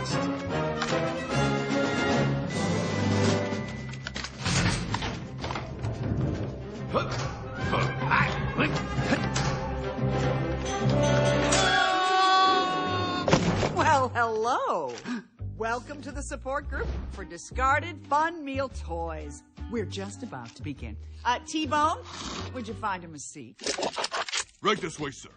fast. Well, hello. Welcome to the support group for discarded fun meal toys. We're just about to begin. T-Bone, would you find him a seat? Right this way, sir.